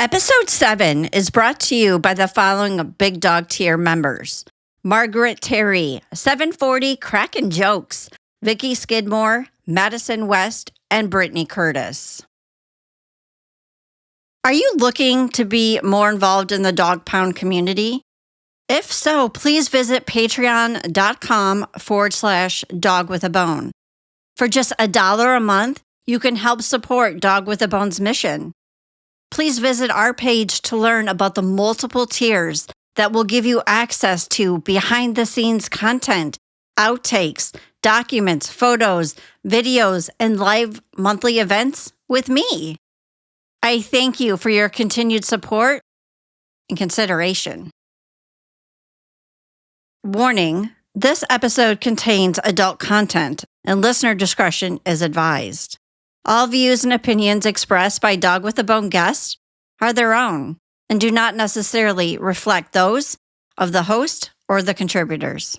Episode 7 is brought to you by the following Big Dog Tier members: Margaret Terry, 740 Crackin' Jokes, Vicky Skidmore, Madison West, and Brittany Curtis. Are you looking to be more involved in the Dog Pound community? If so, please visit patreon.com/dogwithabone. For just $1 a month, you can help support Dog with a Bone's mission. Please visit our page to learn about the multiple tiers that will give you access to behind-the-scenes content, outtakes, documents, photos, videos, and live monthly events with me. I thank you for your continued support and consideration. Warning: this episode contains adult content and listener discretion is advised. All views and opinions expressed by Dog with a Bone guests are their own and do not necessarily reflect those of the host or the contributors.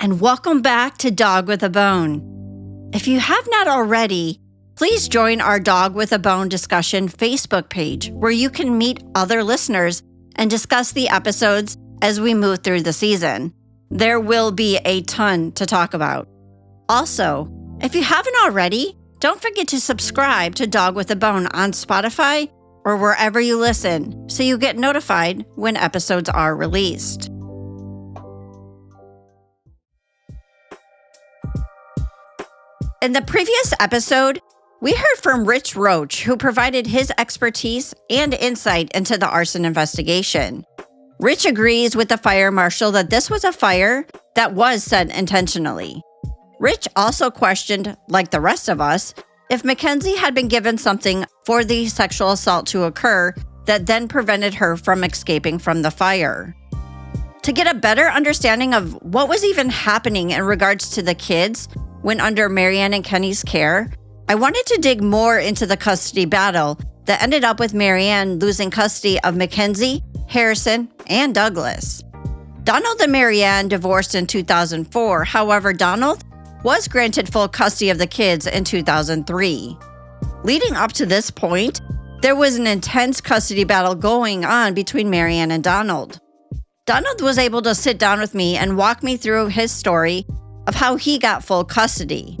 And welcome back to Dog with a Bone. If you have not already, please join our Dog with a Bone discussion Facebook page where you can meet other listeners and discuss the episodes as we move through the season. There will be a ton to talk about. Also, if you haven't already, don't forget to subscribe to Dog with a Bone on Spotify or wherever you listen so you get notified when episodes are released. In the previous episode, we heard from Rich Roach, who provided his expertise and insight into the arson investigation. Rich agrees with the fire marshal that this was a fire that was set intentionally. Rich also questioned, like the rest of us, if Mackenzie had been given something for the sexual assault to occur that then prevented her from escaping from the fire. To get a better understanding of what was even happening in regards to the kids when under Marianne and Kenny's care, I wanted to dig more into the custody battle that ended up with Marianne losing custody of Mackenzie, Harrison, and Douglas. Donald and Marianne divorced in 2004. However, Donald was granted full custody of the kids in 2003. Leading up to this point, there was an intense custody battle going on between Marianne and Donald. Donald was able to sit down with me and walk me through his story of how he got full custody.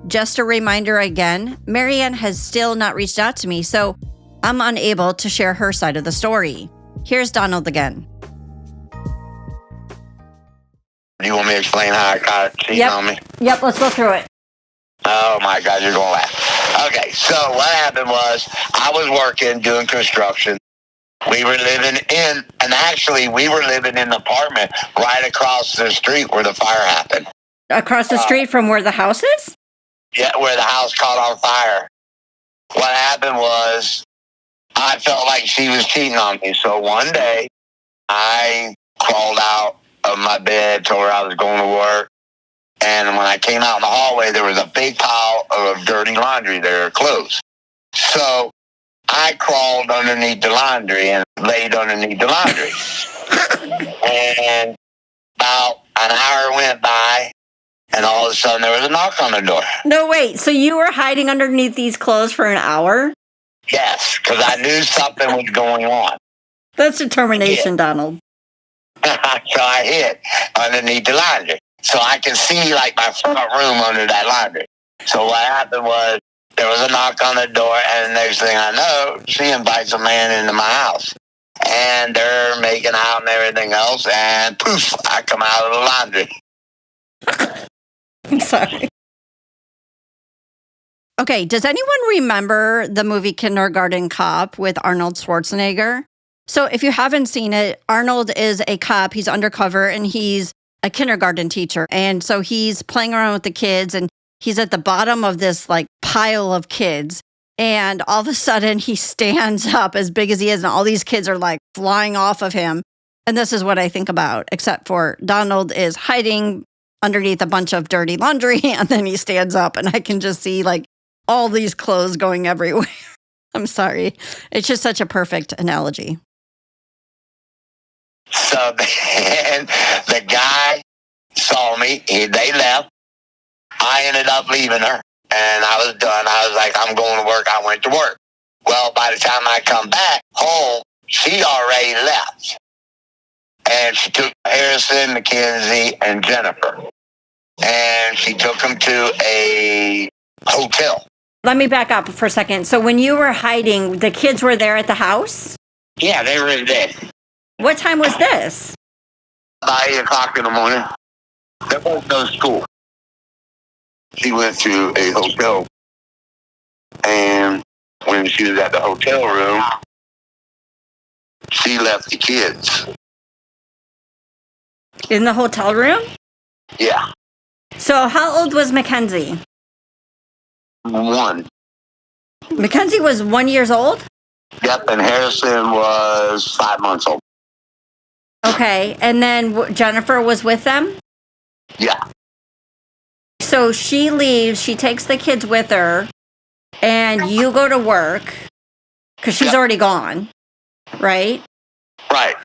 Just a reminder again, Marianne has still not reached out to me, so I'm unable to share her side of the story. Here's Donald again. Do you want me to explain how I got cheating on me? Yep, let's go through it. Oh my God, you're going to laugh. Okay, so what happened was I was working, doing construction. We were living in an apartment right across the street where the fire happened. Across the street from where the house is? Yeah, where the house caught on fire. What happened was I felt like she was cheating on me. So one day I crawled out of my bed, told her I was going to work. And when I came out in the hallway, there was a big pile of dirty laundry there, clothes. So I crawled underneath the laundry and laid underneath the laundry. And about an hour went by, and all of a sudden there was a knock on the door. No, wait. So you were hiding underneath these clothes for an hour? Yes, because I knew something was going on. That's determination, Donald. So I hid underneath the laundry. So I could see like my front room under that laundry. So what happened was there was a knock on the door, and the next thing I know, she invites a man into my house. And they're making out and everything else, and poof, I come out of the laundry. I'm sorry. Okay, does anyone remember the movie Kindergarten Cop with Arnold Schwarzenegger? So if you haven't seen it, Arnold is a cop. He's undercover and he's a kindergarten teacher. And so he's playing around with the kids and he's at the bottom of this like pile of kids. And all of a sudden he stands up as big as he is and all these kids are like flying off of him. And this is what I think about, except for Donald is hiding underneath a bunch of dirty laundry, and then he stands up, and I can just see like all these clothes going everywhere. I'm sorry. It's just such a perfect analogy. So then the guy saw me. They left. I ended up leaving her, and I was done. I was like, I'm going to work. I went to work. Well, by the time I come back home, she already left. And she took Harrison, Mackenzie, and Jennifer. And she took them to a hotel. Let me back up for a second. So when you were hiding, the kids were there at the house? Yeah, they were in bed. What time was this? About 8 o'clock in the morning. There was no school. She went to a hotel. And when she was at the hotel room, she left the kids. In the hotel room? Yeah. So how old was Mackenzie? 1. Mackenzie was 1 year old? Yep, and Harrison was 5 months old. Okay, and then Jennifer was with them? Yeah. So she leaves, she takes the kids with her, and you go to work, because she's already gone, right? Right.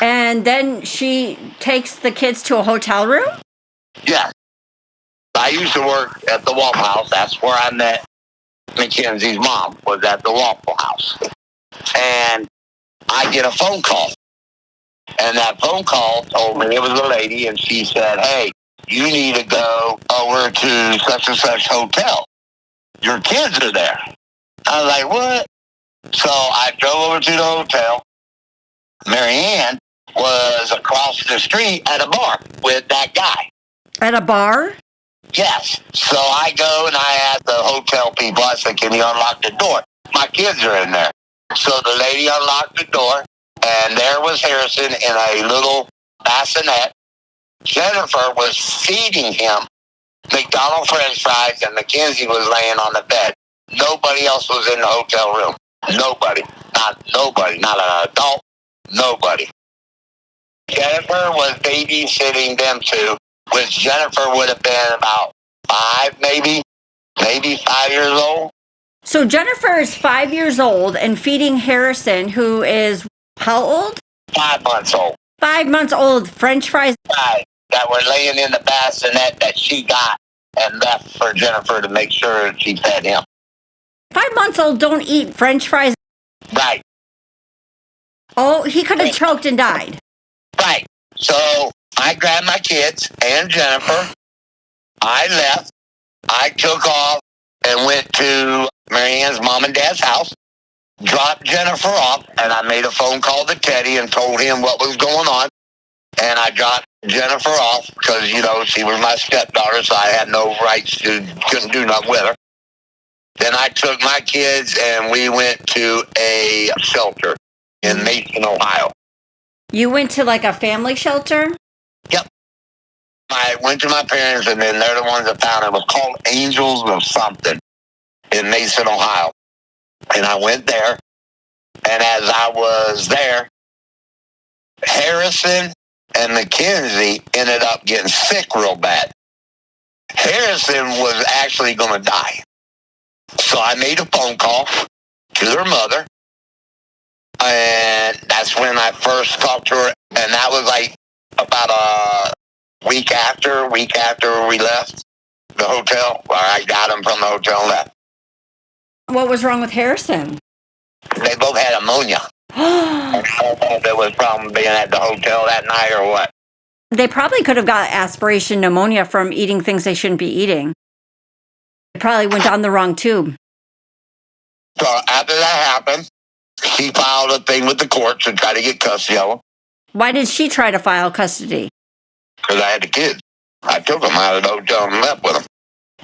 And then she takes the kids to a hotel room? Yeah. I used to work at the Waffle House. That's where I met Mackenzie's mom, was at the Waffle House. And I get a phone call. And that phone call told me it was a lady, and she said, hey, you need to go over to such and such hotel. Your kids are there. I was like, what? So I drove over to the hotel. Marianne was across the street at a bar with that guy. At a bar? Yes. So I go and I ask the hotel people, I said, can you unlock the door? My kids are in there. So the lady unlocked the door, and there was Harrison in a little bassinet. Jennifer was feeding him McDonald's French fries, and Mackenzie was laying on the bed. Nobody else was in the hotel room. Nobody. Nobody. Not an adult. Nobody. Jennifer was babysitting them two, which Jennifer would have been about 5, maybe 5 years old. So Jennifer is 5 years old and feeding Harrison, who is how old? 5 months old. 5 months old, French fries. Right, that were laying in the bassinet that she got and left for Jennifer to make sure she fed him. 5 months old don't eat French fries. Right. Oh, he could have choked and died. Right. So I grabbed my kids and Jennifer. I left. I took off and went to Marianne's mom and dad's house, dropped Jennifer off, and I made a phone call to Teddy and told him what was going on. And I dropped Jennifer off because, you know, she was my stepdaughter, so I had no rights couldn't do nothing with her. Then I took my kids and we went to a shelter in Mason, Ohio. You went to like a family shelter? Yep. I went to my parents, and then they're the ones that found it. It was called Angels of something in Mason, Ohio. And I went there, and as I was there, Harrison and Mackenzie ended up getting sick real bad. Harrison was actually going to die. So I made a phone call to their mother, and that's when I first talked to her, and that was like about a week after we left the hotel, where I got them from the hotel and left. What was wrong with Harrison? They both had ammonia. I don't know if it was from being at the hotel that night or what. They probably could have got aspiration pneumonia from eating things they shouldn't be eating. It probably went down the wrong tube. So after that happened, she filed a thing with the courts to try to get custody of them. Why did she try to file custody? Because I had the kids. I took them out of the hotel and left with them.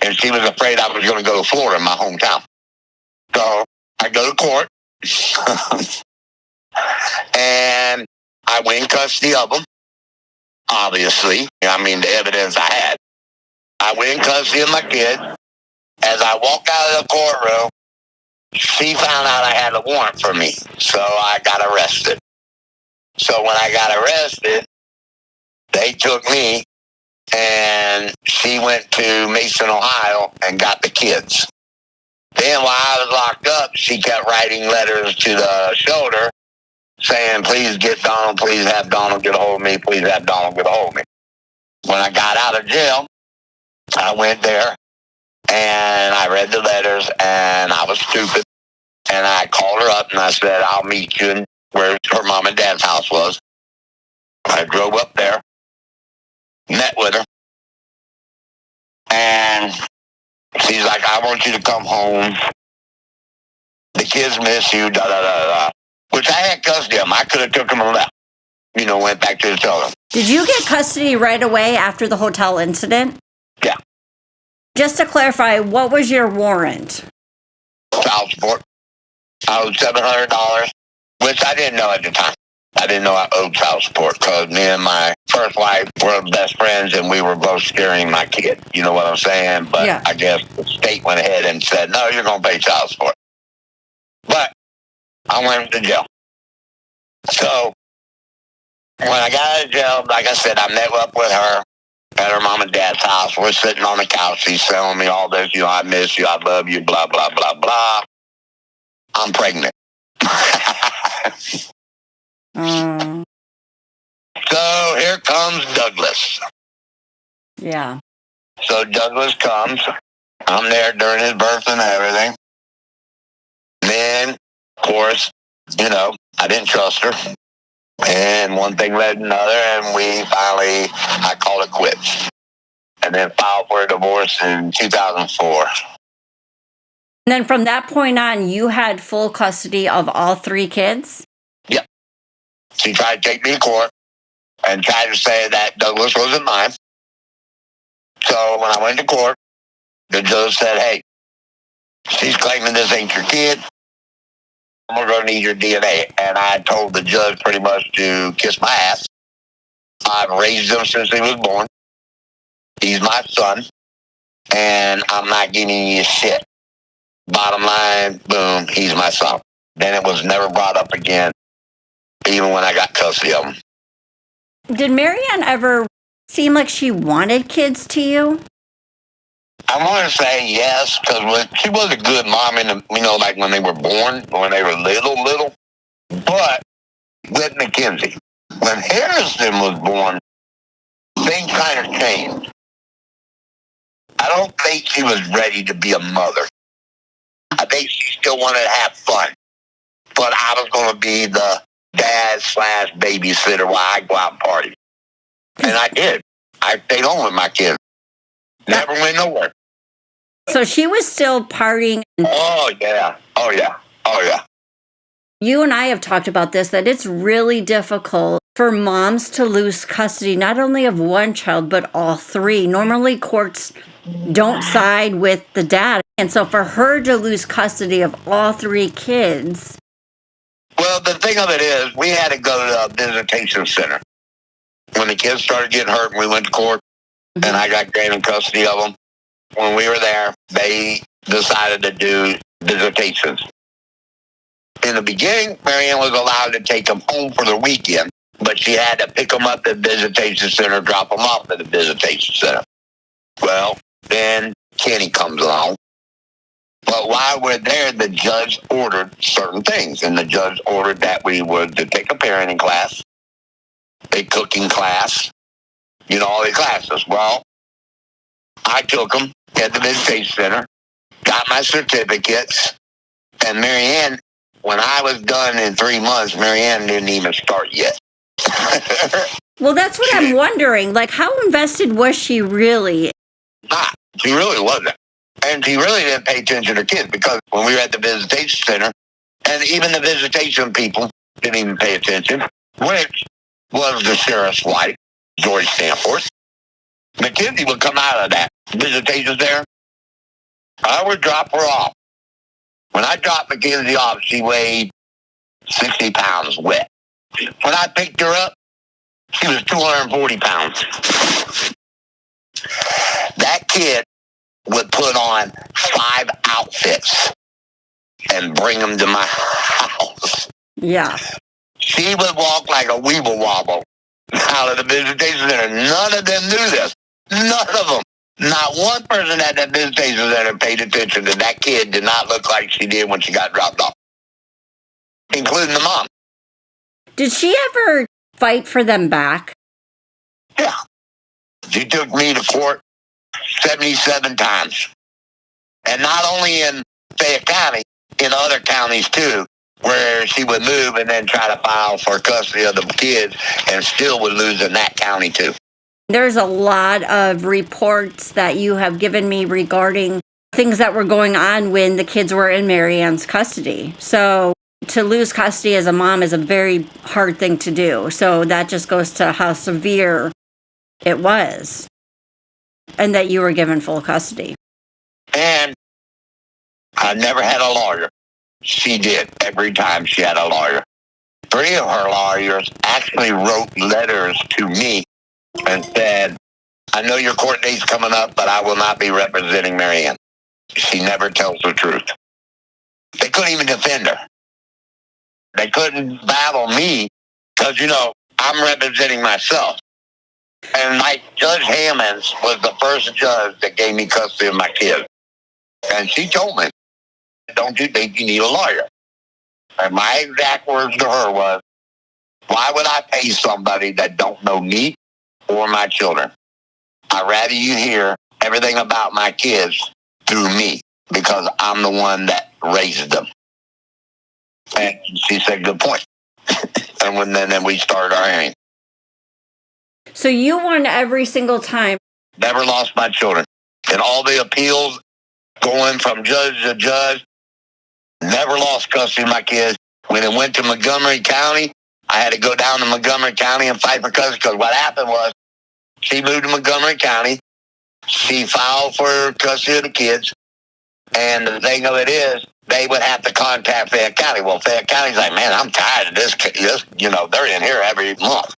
And she was afraid I was going to go to Florida, my hometown. So I go to court. And I went in custody of them. Obviously. I mean, the evidence I had. I went in custody of my kids. As I walked out of the courtroom, she found out I had a warrant for me. So I got arrested. So when I got arrested, they took me, and she went to Mason, Ohio, and got the kids. Then while I was locked up, she kept writing letters to the shelter saying, please get Donald, please have Donald get a hold of me, please have Donald get a hold of me. When I got out of jail, I went there, and I read the letters, and I was stupid. And I called her up, and I said, I'll meet you in where her mom and dad's house was. I drove up there, met with her, and she's like, I want you to come home. The kids miss you, da, da, da, da. Which I had custody of them. I could have took them and left. Went back to the shelter. Did you get custody right away after the hotel incident? Yeah. Just to clarify, what was your warrant? Child support. I owed $700, which I didn't know at the time. I didn't know I owed child support because me and my first wife were best friends and we were both scaring my kid. You know what I'm saying? But yeah. I guess the state went ahead and said, no, you're going to pay child support. But I went to jail. So when I got out of jail, like I said, I met up with her at her mom and dad's house. We're sitting on the couch. She's telling me all this, I miss you, I love you, blah, blah, blah, blah. I'm pregnant. So here comes Douglas. Yeah. So Douglas comes. I'm there during his birth and everything. Then, of course, I didn't trust her. And one thing led to another, and I called it quits. And then filed for a divorce in 2004. And then from that point on, you had full custody of all 3 kids? Yep. She tried to take me to court and tried to say that Douglas wasn't mine. So when I went to court, the judge said, hey, she's claiming this ain't your kid. We're going to need your DNA. And I told the judge pretty much to kiss my ass. I've raised him since he was born. He's my son. And I'm not giving you shit. Bottom line, boom, he's my son. Then it was never brought up again, even when I got custody of him. Did Marianne ever seem like she wanted kids to you? I want to say yes, because she was a good mom, like when they were born, when they were little. But with Mackenzie, when Harrison was born, things kind of changed. I don't think she was ready to be a mother. I think she still wanted to have fun. But I was going to be the dad/babysitter while I go out and party. And I did. I stayed home with my kids. Never went nowhere. So she was still partying. Oh, yeah. Oh, yeah. Oh, yeah. You and I have talked about this, that it's really difficult for moms to lose custody, not only of one child, but all 3. Normally, courts don't side with the dad. And so for her to lose custody of all 3 kids. Well, the thing of it is, we had to go to a visitation center. When the kids started getting hurt, we went to court, and I got granted custody of them. When we were there, they decided to do visitations. In the beginning, Marianne was allowed to take them home for the weekend, but she had to pick them up at the visitation center, drop them off at the visitation center. Well, then Kenny comes along. But while we're there, the judge ordered certain things. And the judge ordered that we would to take a parenting class, a cooking class, all the classes. Well, I took them at the visitation center, got my certificates, and Marianne, when I was done in 3 months, Marianne didn't even start yet. Well, that's what I'm wondering. Like, how invested was she really? Not. She really wasn't. And she really didn't pay attention to kids because when we were at the visitation center, and even the visitation people didn't even pay attention, which was the sheriff's wife, George Stanford. Mackenzie would come out of that visitation there. I would drop her off. When I dropped Mackenzie off, she weighed 60 pounds wet. When I picked her up, she was 240 pounds. That kid would put on 5 outfits and bring them to my house. Yeah. She would walk like a weeble wobble out of the visitation center. None of them knew this. None of them. Not one person at that visitation center paid attention that that kid did not look like she did when she got dropped off, including the mom. Did she ever fight for them back? Yeah. She took me to court 77 times. And not only in Fayette County, in other counties too, where she would move and then try to file for custody of the kids and still would lose in that county too. There's a lot of reports that you have given me regarding things that were going on when the kids were in Mary Ann's custody. So to lose custody as a mom is a very hard thing to do. So that just goes to how severe it was and that you were given full custody. And I never had a lawyer. She did every time she had a lawyer. 3 of her lawyers actually wrote letters to me and said, I know your court date's coming up, but I will not be representing Mary Ann. She never tells the truth. They couldn't even defend her. They couldn't battle me because, I'm representing myself. And Judge Hammonds was the first judge that gave me custody of my kids. And she told me, don't you think you need a lawyer? And my exact words to her was, why would I pay somebody that don't know me or my children? I'd rather you hear everything about my kids through me because I'm the one that raised them. And she said, good point. And then we started our hearing. So you won every single time? Never lost my children. In all the appeals, going from judge to judge, never lost custody of my kids. When it went to Montgomery County, I had to go down to Montgomery County and fight for custody because what happened was she moved to Montgomery County. She filed for custody of the kids. And the thing of it is, they would have to contact Fayette County. Well, Fayette County's like, man, I'm tired of this. They're in here every month.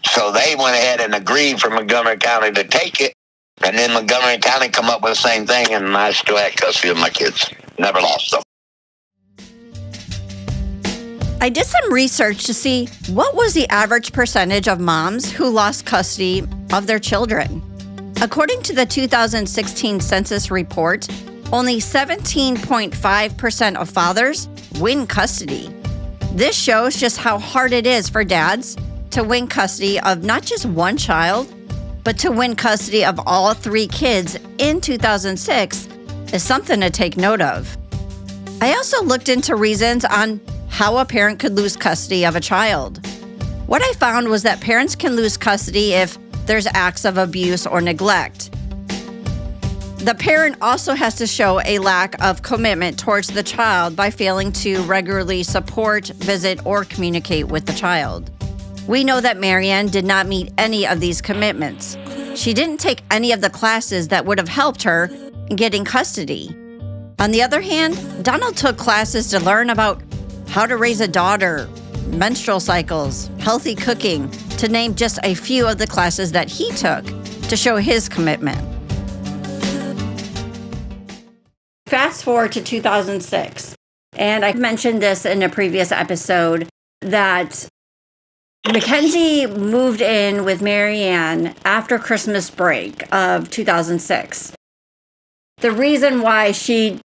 So they went ahead and agreed for Montgomery County to take it. And then Montgomery County come up with the same thing, and I still had custody of my kids. Never lost them. I did some research to see what was the average percentage of moms who lost custody of their children. According to the 2016 census report, only 17.5% of fathers win custody. This shows just how hard it is for dads to win custody of not just one child, but to win custody of all 3 kids in 2006 is something to take note of. I also looked into reasons on how a parent could lose custody of a child. What I found was that parents can lose custody if there's acts of abuse or neglect. The parent also has to show a lack of commitment towards the child by failing to regularly support, visit, or communicate with the child. We know that Mary Ann did not meet any of these commitments. She didn't take any of the classes that would have helped her in getting custody. On the other hand, Donald took classes to learn about how to raise a daughter, menstrual cycles, healthy cooking, to name just a few of the classes that he took to show his commitment. Fast forward to 2006, and I mentioned this in a previous episode, that Mackenzie moved in with Mary Ann after Christmas break of 2006. The reason why she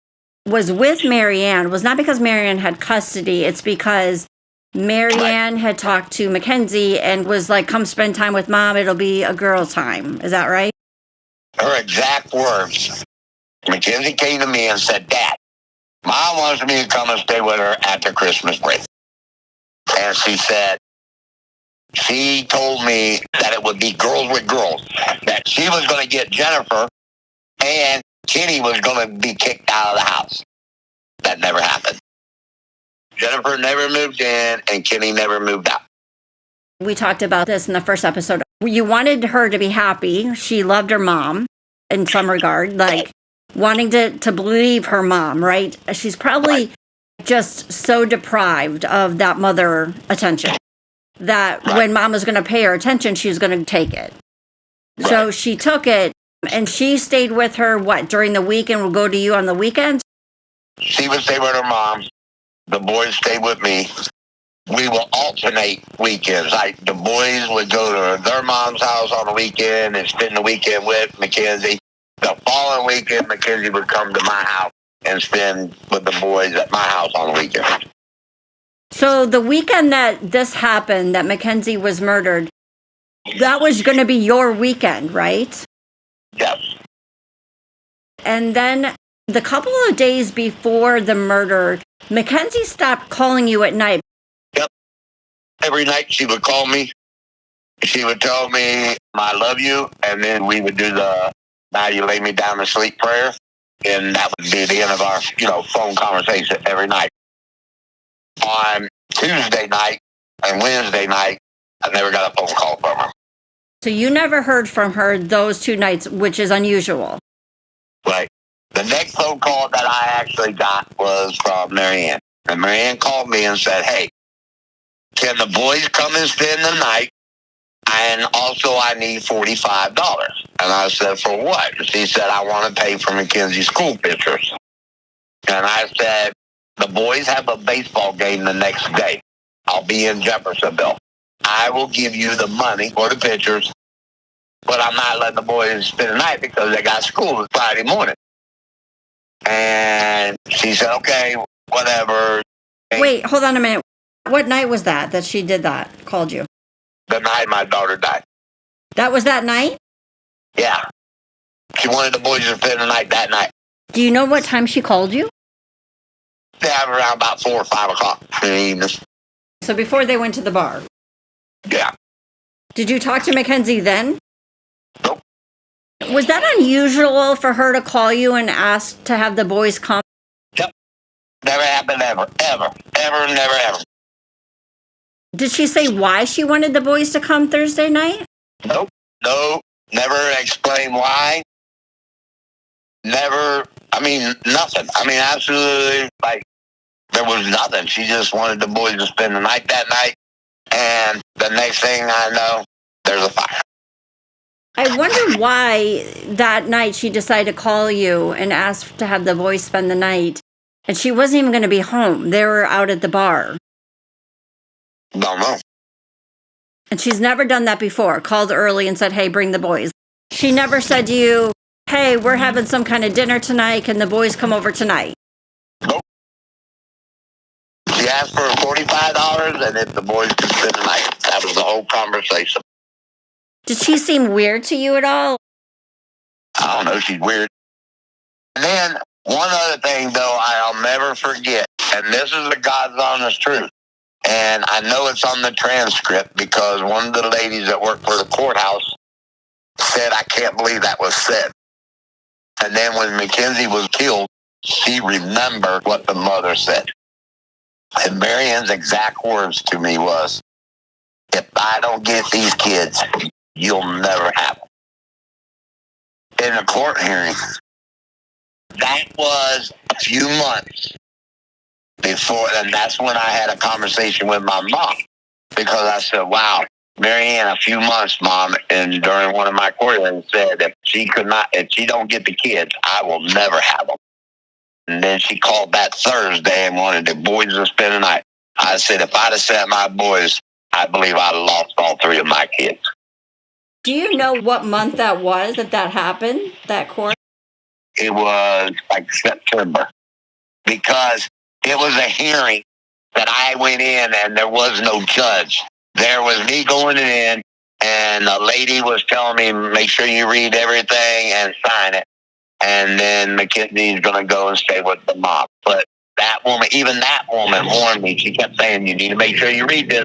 was with Mary Ann was not because Mary Ann had custody, it's because Mary Ann had talked to Mackenzie and was like, come spend time with mom, it'll be a girl time. Is that right? Her exact words. Mackenzie came to me and said, Dad, Mom wants me to come and stay with her after Christmas break. And she said, she told me that it would be girls with girls, that she was going to get Jennifer and Kenny was going to be kicked out of the house. That never happened. Jennifer never moved in and Kenny never moved out. We talked about this in the first episode. You wanted her to be happy. She loved her mom in some regard, like wanting to believe her mom, right? She's probably just so deprived of that mother attention that when mom was going to pay her attention, she was going to take it. So she took it and she stayed with her, during the week and would go to you on the weekends? She would stay with her mom. The boys stayed with me. we will alternate weekends. Like the boys would go to their mom's house on the weekend and spend the weekend with Mackenzie. The following weekend, Mackenzie would come to my house and spend with the boys at my house on the weekend. So the weekend that this happened, that Mackenzie was murdered, that was going to be your weekend, right? Yes. And then the couple of days before the murder, Mackenzie stopped calling you at night. Yep. Every night she would call me. She would tell me, I love you. And then we would do the now you lay me down to sleep prayer. And that would be the end of our, phone conversation every night. On Tuesday night and Wednesday night, I never got a phone call from her. So you never heard from her those 2 nights, which is unusual. Right. The next phone call that I actually got was from Marianne. And Marianne called me and said, hey, can the boys come and spend the night? And also I need $45. And I said, for what? She said, I want to pay for Mackenzie's school pictures. And I said, the boys have a baseball game the next day. I'll be in Jeffersonville. I will give you the money for the pictures, but I'm not letting the boys spend the night because they got school Friday morning. And she said, okay, whatever. Wait, hold on a minute. What night was that she did that, called you? The night my daughter died. That was that night? Yeah. She wanted the boys to spend the night that night. Do you know what time she called you? Yeah, around about 4 or 5 o'clock in the evening. So before they went to the bar? Yeah. Did you talk to Mackenzie then? Nope. Was that unusual for her to call you and ask to have the boys come? Yep. Never happened ever. Ever. Ever, never, ever. Did she say why she wanted the boys to come Thursday night? Nope. No. Never explained why. Never. Nothing. Absolutely, there was nothing. She just wanted the boys to spend the night that night. And the next thing I know, there's a fire. I wonder why that night she decided to call you and ask to have the boys spend the night. And she wasn't even going to be home. They were out at the bar. Don't know. And she's never done that before. Called early and said, hey, bring the boys. She never said to you, hey, we're having some kind of dinner tonight. Can the boys come over tonight? Nope. She asked for $45 and if the boys could spend the night. That was the whole conversation. Did she seem weird to you at all? I don't know. She's weird. And then one other thing, though, I'll never forget, and this is the God's honest truth, and I know it's on the transcript because one of the ladies that worked for the courthouse said, I can't believe that was said. And then when Mackenzie was killed, she remembered what the mother said. And Marianne's exact words to me was, if I don't get these kids, you'll never have them. In the court hearing, that was a few months before, and that's when I had a conversation with my mom. Because I said, wow, Marianne, a few months, Mom, and during one of my court hearings said, if she don't get the kids, I will never have them. And then she called that Thursday and wanted the boys to spend the night. I said, if I'd have sent my boys, I believe I'd have lost all 3 of my kids. Do you know what month that was that happened, that court? It was like September. Because it was a hearing that I went in and there was no judge. There was me going in and the lady was telling me, make sure you read everything and sign it. And then Mackenzie's going to go and stay with the mom. But even that woman warned me. She kept saying, you need to make sure you read this.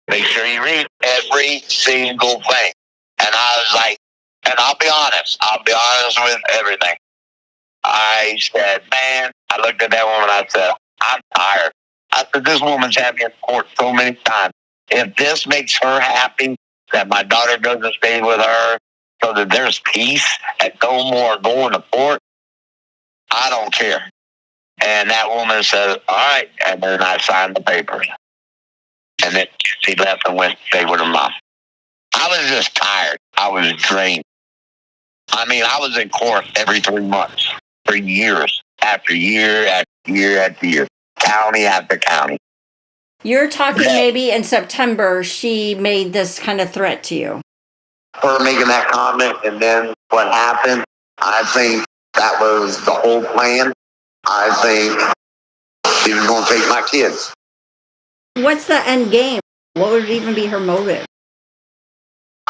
Make sure you read every single thing. And I was like, and I'll be honest with everything. I said, man, I looked at that woman, I said, I'm tired. I said, this woman's had me in court so many times. If this makes her happy, that my daughter goes to stay with her, so that there's peace and no more going to court, I don't care. And that woman said, all right. And then I signed the papers. And then she left and went to stay with her mom. I was just tired. I was drained. I was in court every 3 months for years, after year, after year, after year, county after county. You're talking maybe in September, she made this kind of threat to you. Her making that comment, and then what happened, I think that was the whole plan. I think she was going to take my kids. What's the end game? What would even be her motive?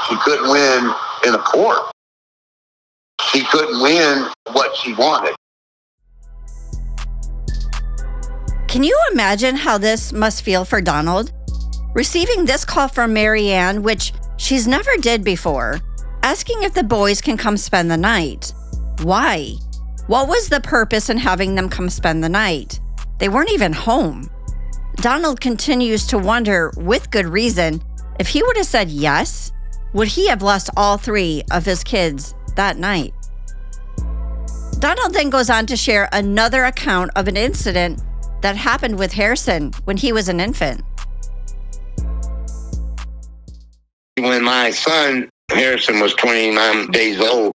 She couldn't win in a court. She couldn't win what she wanted. Can you imagine how this must feel for Donald? Receiving this call from Marianne, which she's never did before, asking if the boys can come spend the night. Why? What was the purpose in having them come spend the night? They weren't even home. Donald continues to wonder, with good reason, if he would have said yes, would he have lost all 3 of his kids that night? Donald then goes on to share another account of an incident that happened with Harrison when he was an infant. When my son, Harrison, was 29 days old,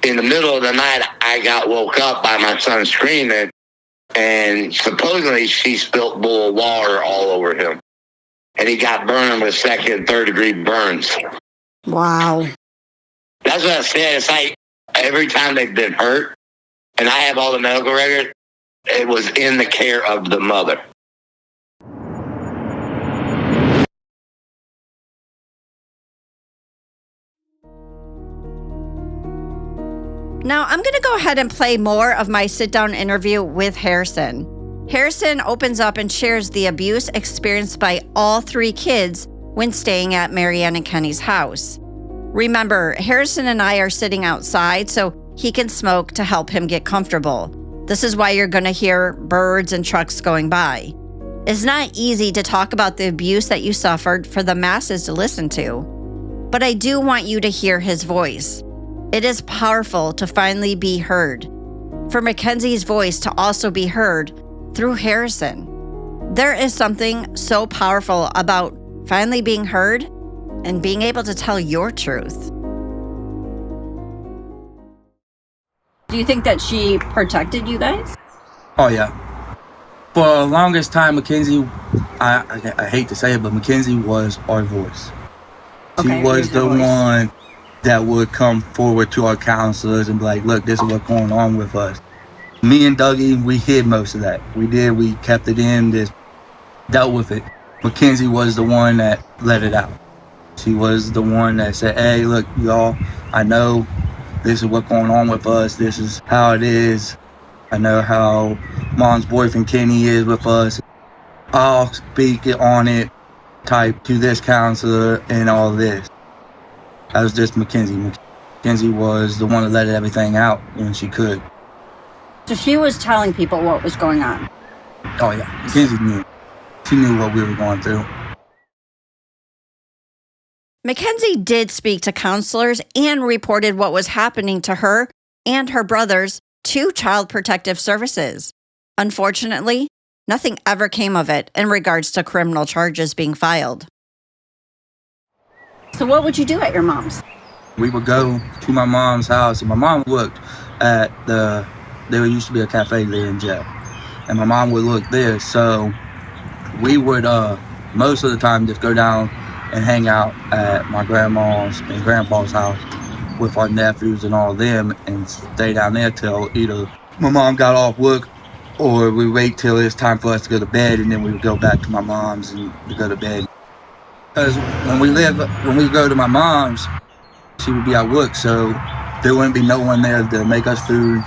in the middle of the night, I got woke up by my son screaming, and supposedly she spilled bowl of water all over him. And he got burned with 2nd and 3rd degree burns. Wow. That's what I said. It's like every time they've been hurt, and I have all the medical records, it was in the care of the mother. Now, I'm going to go ahead and play more of my sit-down interview with Harrison. Harrison opens up and shares the abuse experienced by all 3 kids when staying at Marianne and Kenny's house. Remember, Harrison and I are sitting outside so he can smoke to help him get comfortable. This is why you're going to hear birds and trucks going by. It's not easy to talk about the abuse that you suffered for the masses to listen to, but I do want you to hear his voice. It is powerful to finally be heard. For Mackenzie's voice to also be heard through Harrison. There is something so powerful about finally being heard and being able to tell your truth. Do you think that she protected you guys? Oh, yeah. For the longest time, Mackenzie, I hate to say it, but Mackenzie was our voice. She was the one that would come forward to our counselors and be like, look, this is what's going on with us. Me and Dougie, we hid most of that. We kept it in, just dealt with it. Mackenzie was the one that let it out. She was the one that said, hey, look, y'all, I know this is what's going on with us. This is how it is. I know how Mom's boyfriend Kenny is with us. I'll speak on it, type to this counselor and all this. That was just Mackenzie. Mackenzie was the one that let everything out when she could. So she was telling people what was going on? Oh, yeah. Mackenzie knew. She knew what we were going through. Mackenzie did speak to counselors and reported what was happening to her and her brothers to Child Protective Services. Unfortunately, nothing ever came of it in regards to criminal charges being filed. So what would you do at your mom's? We would go to my mom's house, and my mom looked at there used to be a cafe there in jail, and my mom would look there, so we would most of the time just go down and hang out at my grandma's and grandpa's house with our nephews and all of them and stay down there till either my mom got off work or we wait till it's time for us to go to bed, and then we would go back to my mom's and go to bed. Because when we go to my mom's, she would be at work, so there wouldn't be no one there to make us food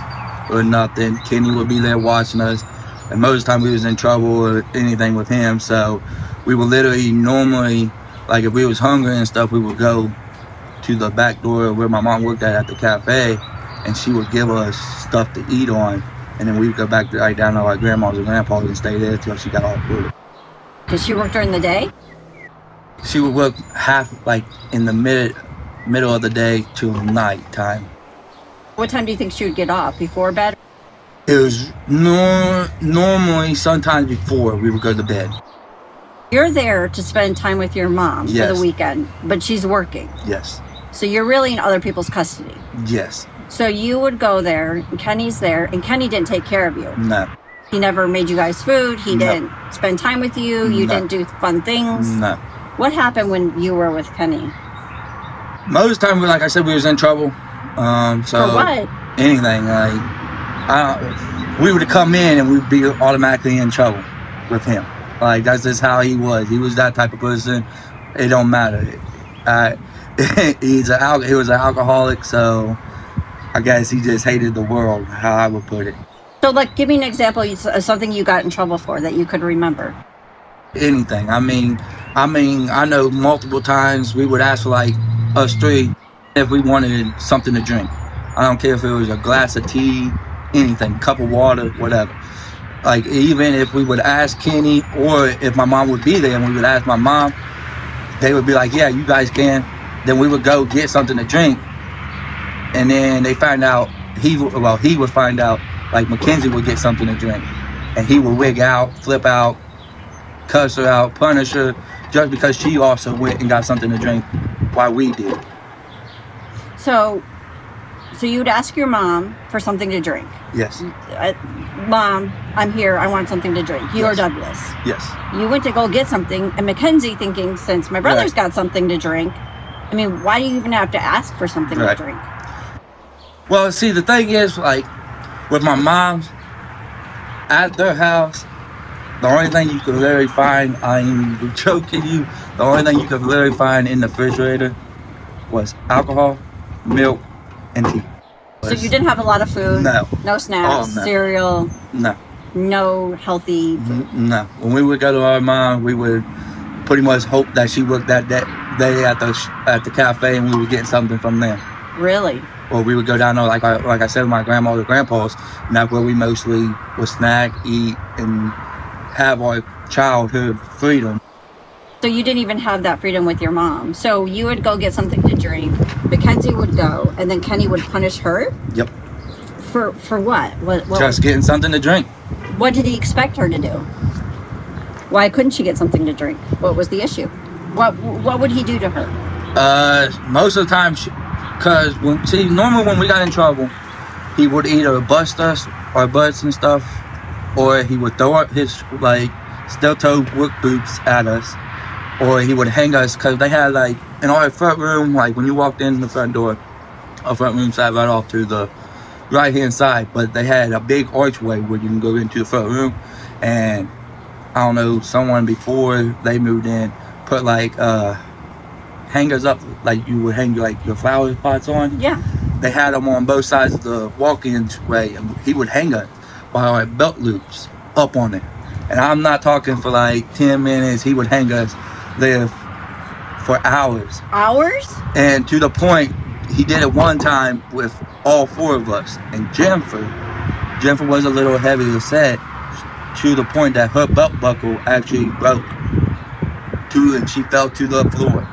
or nothing. Kenny would be there watching us, and most of the time we was in trouble or anything with him, so we would literally normally, like if we was hungry and stuff, we would go to the back door where my mom worked at the cafe, and she would give us stuff to eat on, and then we would go back right down to our grandma's and grandpa's and stay there till she got off work. Did she work during the day? She would work half, like in the middle of the day till night time. What time do you think she would get off? Before bed? It was normally sometimes before we would go to bed. You're there to spend time with your mom Yes. for the weekend, but she's working. Yes. So you're really in other people's custody. Yes. So you would go there, and Kenny's there, and Kenny didn't take care of you. No. He never made you guys food. He No. didn't spend time with you. You No. didn't do fun things. No. What happened when you were with Kenny? Most of the time, like I said, we was in trouble. So For what? anything, like we would come in and we'd be automatically in trouble with him. Like that's just how he was. He was that type of person. It don't matter. He was an alcoholic, so I guess he just hated the world. How I would put it. So, like, give me an example of something you got in trouble for that you could remember. Anything. I mean, I know multiple times we would ask for like us three if we wanted something to drink. I don't care if it was a glass of tea, anything, cup of water, whatever. Like even if we would ask Kenny or if my mom would be there and we would ask my mom, they would be like, yeah, you guys can. Then we would go get something to drink. And then they find out, he would find out, like Mackenzie would get something to drink. And he would wig out, flip out, cuss her out, punish her, just because she also went and got something to drink while we did. So you'd ask your mom for something to drink. Yes. Mom, I'm here. I want something to drink. You or Douglas. Yes. You went to go get something, and Mackenzie thinking, since my brother's got something to drink, I mean, why do you even have to ask for something to drink? Well, see, the thing is, like, with my mom's, at their house, the only thing you could literally find, I ain't even joking you, the only thing you could literally find in the refrigerator was alcohol, milk, and tea. So you didn't have a lot of food? No. No snacks, no. cereal? No. No healthy food? No. When we would go to our mom, we would pretty much hope that she worked that day at the cafe and we would get something from there. Really? Or we would go down there, like I said, with my grandma or grandpa's, and that's where we mostly would snack, eat, and have our childhood freedom. So you didn't even have that freedom with your mom. So you would go get something to drink, Mackenzie would go, and then Kenny would punish her? Yep. For what? What Just getting something to drink. What did he expect her to do? Why couldn't she get something to drink? What was the issue? What would he do to her? Most of the time, because normally when we got in trouble, he would either bust us, our butts and stuff, or he would throw up his steel-toe work boots at us, or he would hang us, because they had in our front room, when you walked in the front door, our front room side right off to the right hand side, but they had a big archway where you can go into the front room, and I don't know, someone before they moved in put hangers up, you would hang your flower pots on. Yeah. They had them on both sides of the walk-in way, and he would hang us by our belt loops up on it. And I'm not talking for 10 minutes. He would hang us there for hours. Hours? And to the point, he did it one time with all four of us. And Jennifer was a little heavier set, to the point that her belt buckle actually broke, and she fell to the floor.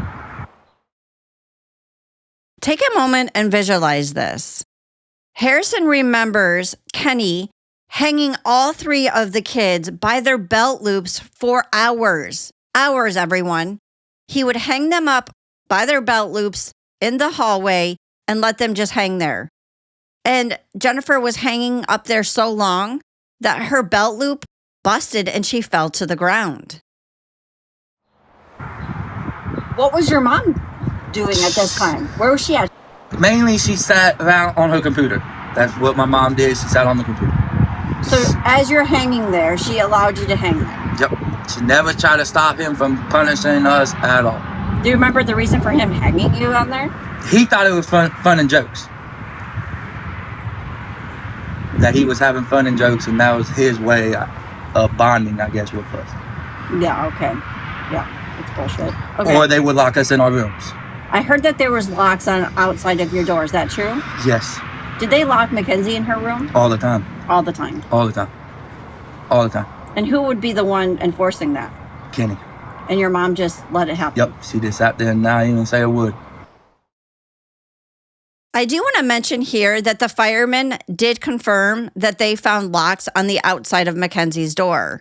Take a moment and visualize this. Harrison remembers Kenny hanging all three of the kids by their belt loops for hours. Hours, everyone. He would hang them up by their belt loops in the hallway and let them just hang there. And Jennifer was hanging up there so long that her belt loop busted and she fell to the ground. What was your mom doing at this time? Where was she at? Mainly, she sat around on her computer. That's what my mom did. She sat on the computer. So as you're hanging there, she allowed you to hang there? Yep. She never tried to stop him from punishing us at all. Do you remember the reason for him hanging you on there? He thought it was fun and jokes. That he was having fun and jokes, and that was his way of bonding, I guess, with us. Yeah, okay. Yeah, it's bullshit. Okay. Or they would lock us in our rooms. I heard that there was locks on outside of your door. Is that true? Yes. Did they lock Mackenzie in her room? All the time. All the time? All the time. All the time. And who would be the one enforcing that? Kenny. And your mom just let it happen? Yep. She just sat there and not even say a word. I do want to mention here that the firemen did confirm that they found locks on the outside of Mackenzie's door.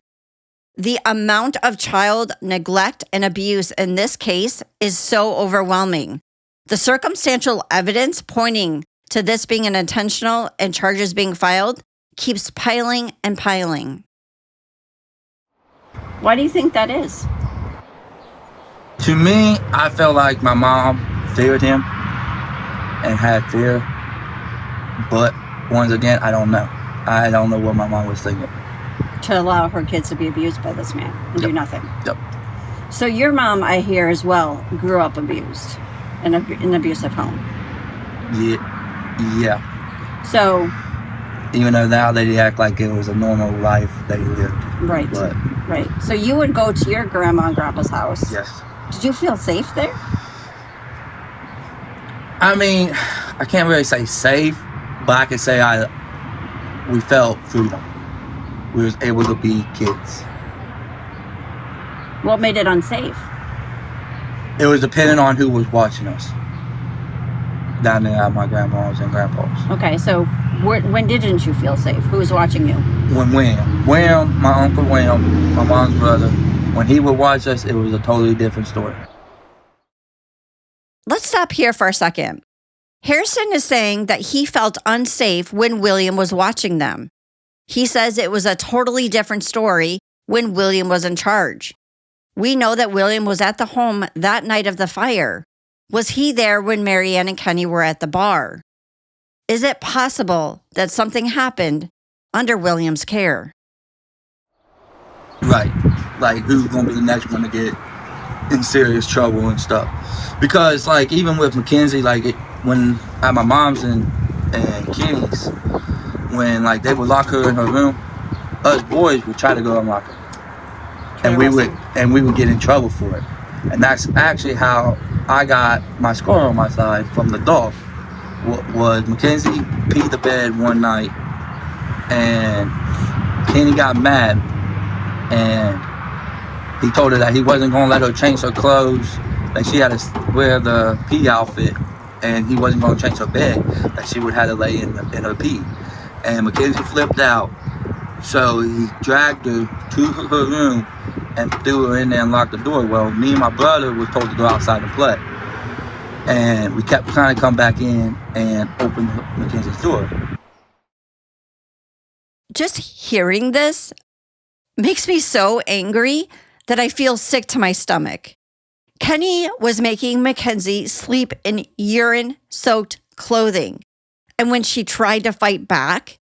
The amount of child neglect and abuse in this case is so overwhelming. The circumstantial evidence pointing to this being an intentional and charges being filed keeps piling and piling. Why do you think that is? To me, I felt like my mom feared him and had fear. But once again, I don't know. I don't know what my mom was thinking. To allow her kids to be abused by this man and do nothing. Yep. So your mom, I hear as well, grew up abused in an abusive home. Yeah. So. Even though now they act like it was a normal life they lived. Right. But, right. So you would go to your grandma and grandpa's house. Yes. Did you feel safe there? I mean, I can't really say safe, but I can say we felt freedom. We was able to be kids. What made it unsafe? It was depending on who was watching us. Down there at my grandma's and grandpa's. Okay, so when didn't you feel safe? Who was watching you? When William, my Uncle William, my mom's brother, when he would watch us, it was a totally different story. Let's stop here for a second. Harrison is saying that he felt unsafe when William was watching them. He says it was a totally different story when William was in charge. We know that William was at the home that night of the fire. Was he there when Marianne and Kenny were at the bar? Is it possible that something happened under William's care? Right. Like, who's going to be the next one to get in serious trouble and stuff? Because, like, even with Mackenzie, like, when at my mom's and Kenny's, when, like, they would lock her in her room, us boys would try to go unlock her. And we would get in trouble for it. And that's actually how I got my score on my side from the dog. Was Mackenzie peed the bed one night, and Kenny got mad, and he told her that he wasn't going to let her change her clothes, that she had to wear the pee outfit, and he wasn't going to change her bed, that she would have to lay in her pee. And Mackenzie flipped out, so he dragged her to her room and threw her in there and locked the door. Well, me and my brother were told to go outside and play. And we kept trying to come back in and open Mackenzie's door. Just hearing this makes me so angry that I feel sick to my stomach. Kenny was making Mackenzie sleep in urine-soaked clothing. And when she tried to fight back,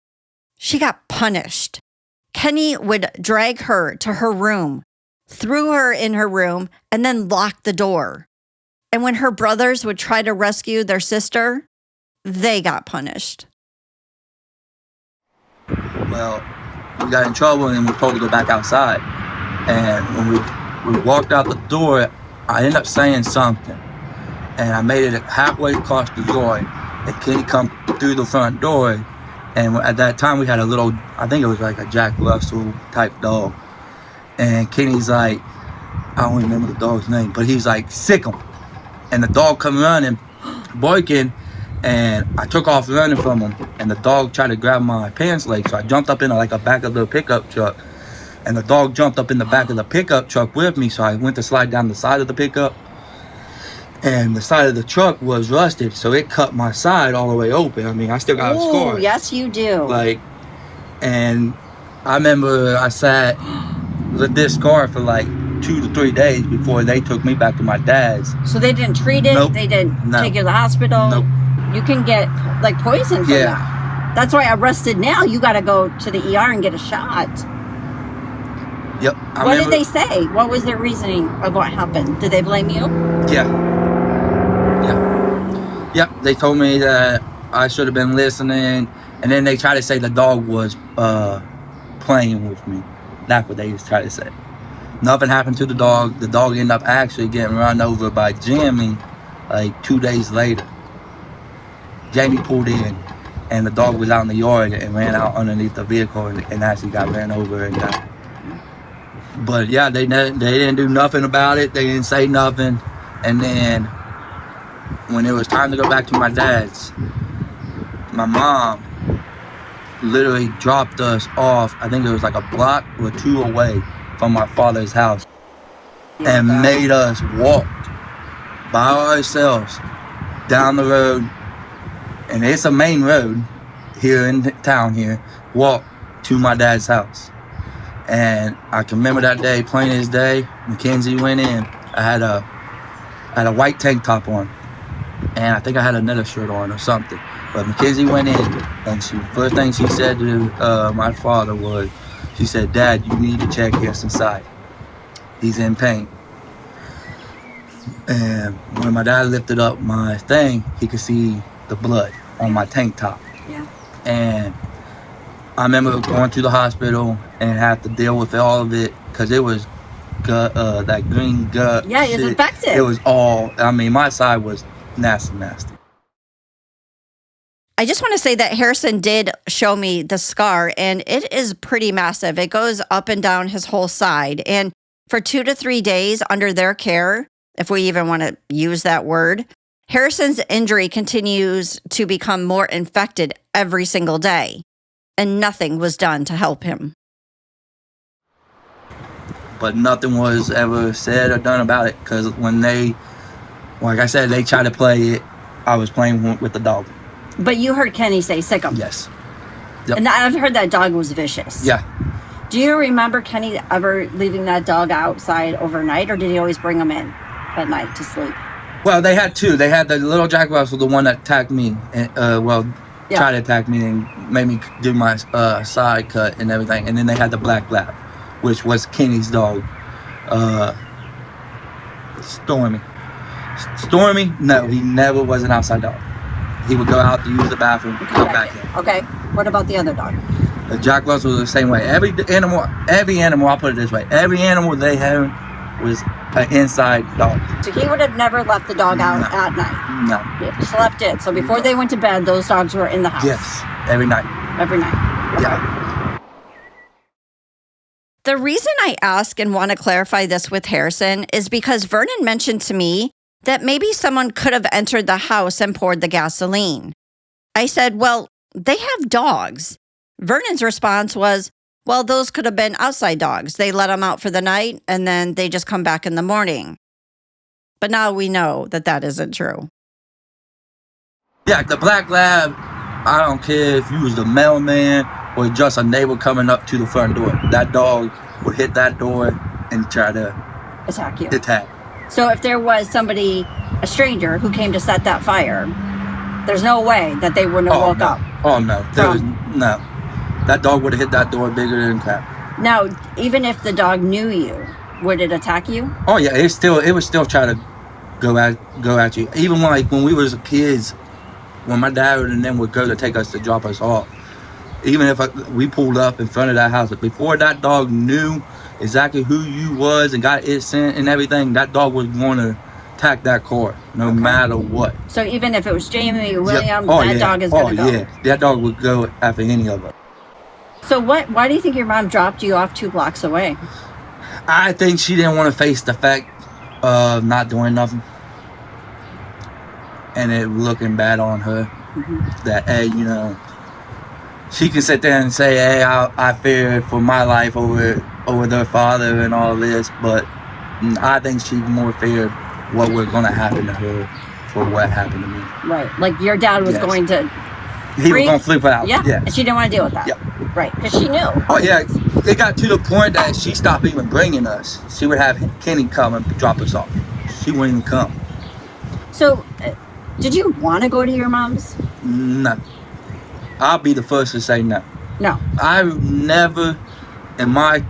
she got punished. Kenny would drag her to her room, threw her in her room, and then locked the door. And when her brothers would try to rescue their sister, they got punished. Well, we got in trouble and we were told to go back outside. And when we walked out the door, I ended up saying something. And I made it halfway across the door. And Kenny come through the front door. And at that time, we had a little, I think it was like a Jack Russell type dog. And Kenny's like, I don't remember the dog's name, but he's like, sick him. And the dog come running, barking, and I took off running from him. And the dog tried to grab my pants leg, so I jumped up in like a back of the pickup truck. And the dog jumped up in the back of the pickup truck with me, so I went to slide down the side of the pickup. And the side of the truck was rusted, so it cut my side all the way open. I mean, I still got a scar. Yes, you do. Like, and I remember I sat with this scar for like 2 to 3 days before they took me back to my dad's. So they didn't treat it? Nope. They didn't take you to the hospital? Nope. You can get like poison from that. That's why arrested now. You got to go to the ER and get a shot. Yep. What did they say? What was their reasoning of what happened? Did they blame you? Yeah. Yep. They told me that I should have been listening, and then they tried to say the dog was playing with me. That's what they tried to say. Nothing happened to the dog. The dog ended up actually getting run over by Jamie like 2 days later. Jamie pulled in, and the dog was out in the yard and ran out underneath the vehicle and actually got ran over and died. But yeah, they didn't do nothing about it. They didn't say nothing. And then when it was time to go back to my dad's, my mom literally dropped us off. I think it was like a block or 2 away from my father's house, and made us walk by ourselves down the road. And it's a main road here in town here. Walk to my dad's house. And I can remember that day, plain as day. Mackenzie went in. I had a white tank top on, and I think I had another shirt on or something. But Mackenzie went in, and first thing she said to my father was, she said, "Dad, you need to check Harrison's side. He's in pain." And when my dad lifted up my thing, he could see the blood on my tank top. Yeah. And I remember going to the hospital and had to deal with all of it because it was that green gut. Yeah, it was shit. infected. It was all, I mean, my side was nasty. I just want to say that Harrison did show me the scar, and it is pretty massive. It goes up and down his whole side. And for 2 to 3 days under their care, if we even want to use that word, Harrison's injury continues to become more infected every single day, and nothing was done to help him. But nothing was ever said or done about it because when they, like I said, they tried to play it, I was playing with the dog. But you heard Kenny say sick him. Yes. Yep. And I've heard that dog was vicious. Yeah. Do you remember Kenny ever leaving that dog outside overnight, or did he always bring him in at night to sleep? Well, they had two. They had the little Jack Russell, the one that attacked me, and tried to attack me and made me do my side cut and everything. And then they had the Black Lab, which was Kenny's dog, Stormy. Stormy? No, he never was an outside dog. He would go out to use the bathroom, come back in. Okay. What about the other dog? The Jack Russell was the same way. Every animal, I'll put it this way, every animal they had was an inside dog. So he would have never left the dog out at night? No. He slept in. So before they went to bed, those dogs were in the house? Yes, every night. Every night? Okay. Yeah. The reason I ask and want to clarify this with Harrison is because Vernon mentioned to me that maybe someone could have entered the house and poured the gasoline. I said, well, they have dogs. Vernon's response was, well, those could have been outside dogs. They let them out for the night and then they just come back in the morning. But now we know that that isn't true. Yeah, the Black Lab, I don't care if you was the mailman or just a neighbor coming up to the front door. That dog would hit that door and try to Attack you. attack. So if there was somebody, a stranger, who came to set that fire, there's no way that they wouldn't have woke up. Oh, no. No. That dog would have hit that door bigger than crap. Now, even if the dog knew you, would it attack you? Oh, yeah. It would still try to go at you. Even when we was kids, when my dad and them would go to take us to drop us off, even if we pulled up in front of that house, before that dog knew exactly who you was and got it sent and everything, that dog was going to attack that car no matter what. So even if it was Jamie or William, yeah. dog is going to go? Oh, yeah. That dog would go after any of us. So why do you think your mom dropped you off 2 blocks away? I think she didn't want to face the fact of not doing nothing. And it looking bad on her. Mm-hmm. That, hey, you know, she can sit there and say, hey, I fear for my life over their father and all this, but I think she more feared what was going to happen to her for what happened to me. Right. Like your dad was going to... He was going to flip out. Yeah. And she didn't want to deal with that. Yeah. Right. Because she knew. Oh, yeah. It got to the point that she stopped even bringing us. She would have Kenny come and drop us off. She wouldn't even come. So, did you want to go to your mom's? No. I'll be the first to say no. No. I've never, in my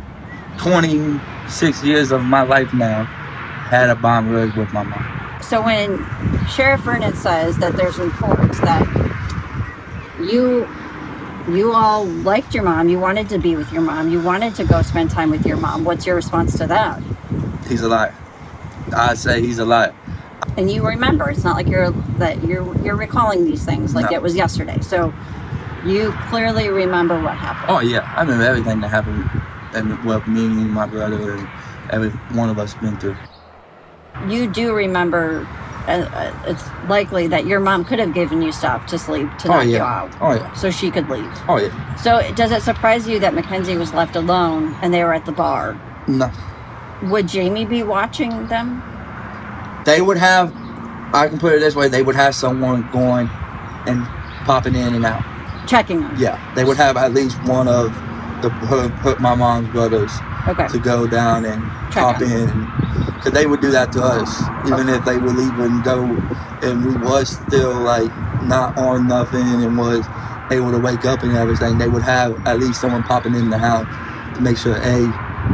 26 years of my life now, had a bomb rig with my mom. So when Sheriff Vernon says that there's reports that you all liked your mom, you wanted to be with your mom, you wanted to go spend time with your mom, what's your response to that? He's a liar. I say he's a liar. And you remember, it's not like you're recalling these things like it was yesterday. So you clearly remember what happened. Oh yeah, I remember everything that happened, and well, me and my brother and every one of us been through. You do remember. It's likely that your mom could have given you stuff to sleep to knock you out. Oh yeah. So she could leave. Oh yeah. So does it surprise you that Mackenzie was left alone and they were at the bar? No. Would Jamie be watching them? They would have, I can put it this way, they would have someone going and popping in and out. Checking them? Yeah. They would have at least one of put my mom's brothers to go down and hop in, because they would do that to us, even if they would leave and go, and we was still like not on nothing and was able to wake up and everything. They would have at least someone popping in the house to make sure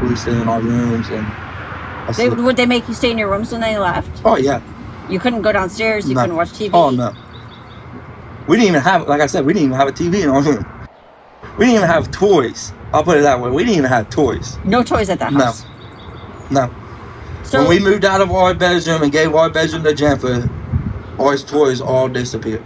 we were still in our rooms. And would they make you stay in your rooms when they left? Oh yeah. You couldn't go downstairs. You couldn't watch TV. Oh no. We didn't even have, like I said, we didn't even have a TV in our room. We didn't even have toys. I'll put it that way. We didn't even have toys. No toys at that house? No. So, when we moved out of our bedroom and gave our bedroom to Jennifer, our toys all disappeared.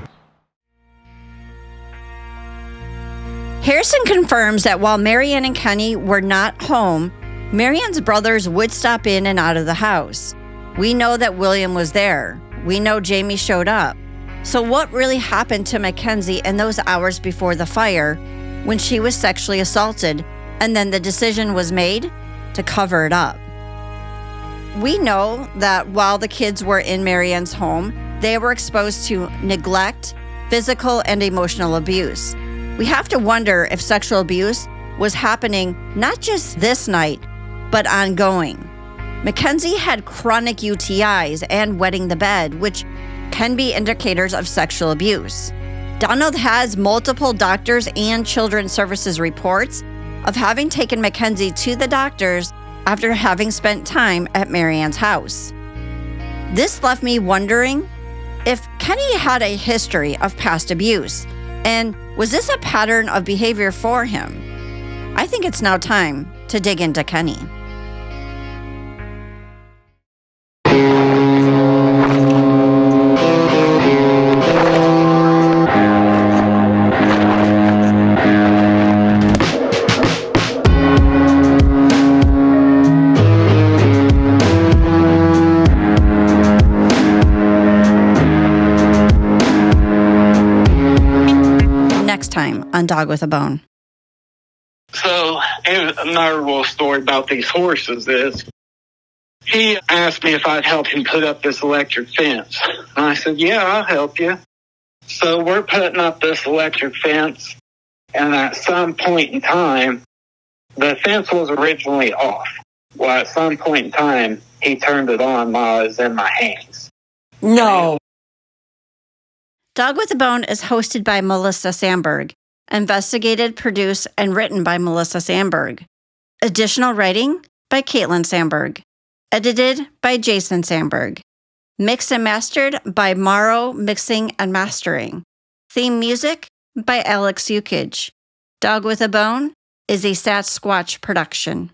Harrison confirms that while Marianne and Kenny were not home, Marianne's brothers would stop in and out of the house. We know that William was there. We know Jamie showed up. So what really happened to Mackenzie in those hours before the fire when she was sexually assaulted, and then the decision was made to cover it up? We know that while the kids were in Marianne's home, they were exposed to neglect, physical and emotional abuse. We have to wonder if sexual abuse was happening not just this night, but ongoing. Mackenzie had chronic UTIs and wetting the bed, which can be indicators of sexual abuse. Donald has multiple doctors and children's services reports of having taken Mackenzie to the doctors after having spent time at Marianne's house. This left me wondering if Kenny had a history of past abuse, and was this a pattern of behavior for him? I think it's now time to dig into Kenny. On Dog with a Bone. So, another little story about these horses is, he asked me if I'd help him put up this electric fence. And I said, yeah, I'll help you. So we're putting up this electric fence, and at some point in time, the fence was originally off. Well, at some point in time, he turned it on while it was in my hands. No. Dog with a Bone is hosted by Melissa Sandberg. Investigated, produced, and written by Melissa Sandberg. Additional writing by Caitlin Sandberg. Edited by Jason Sandberg. Mixed and mastered by Morrow Mixing and Mastering. Theme music by Alex Yukich. Dog with a Bone is a Sasquatch production.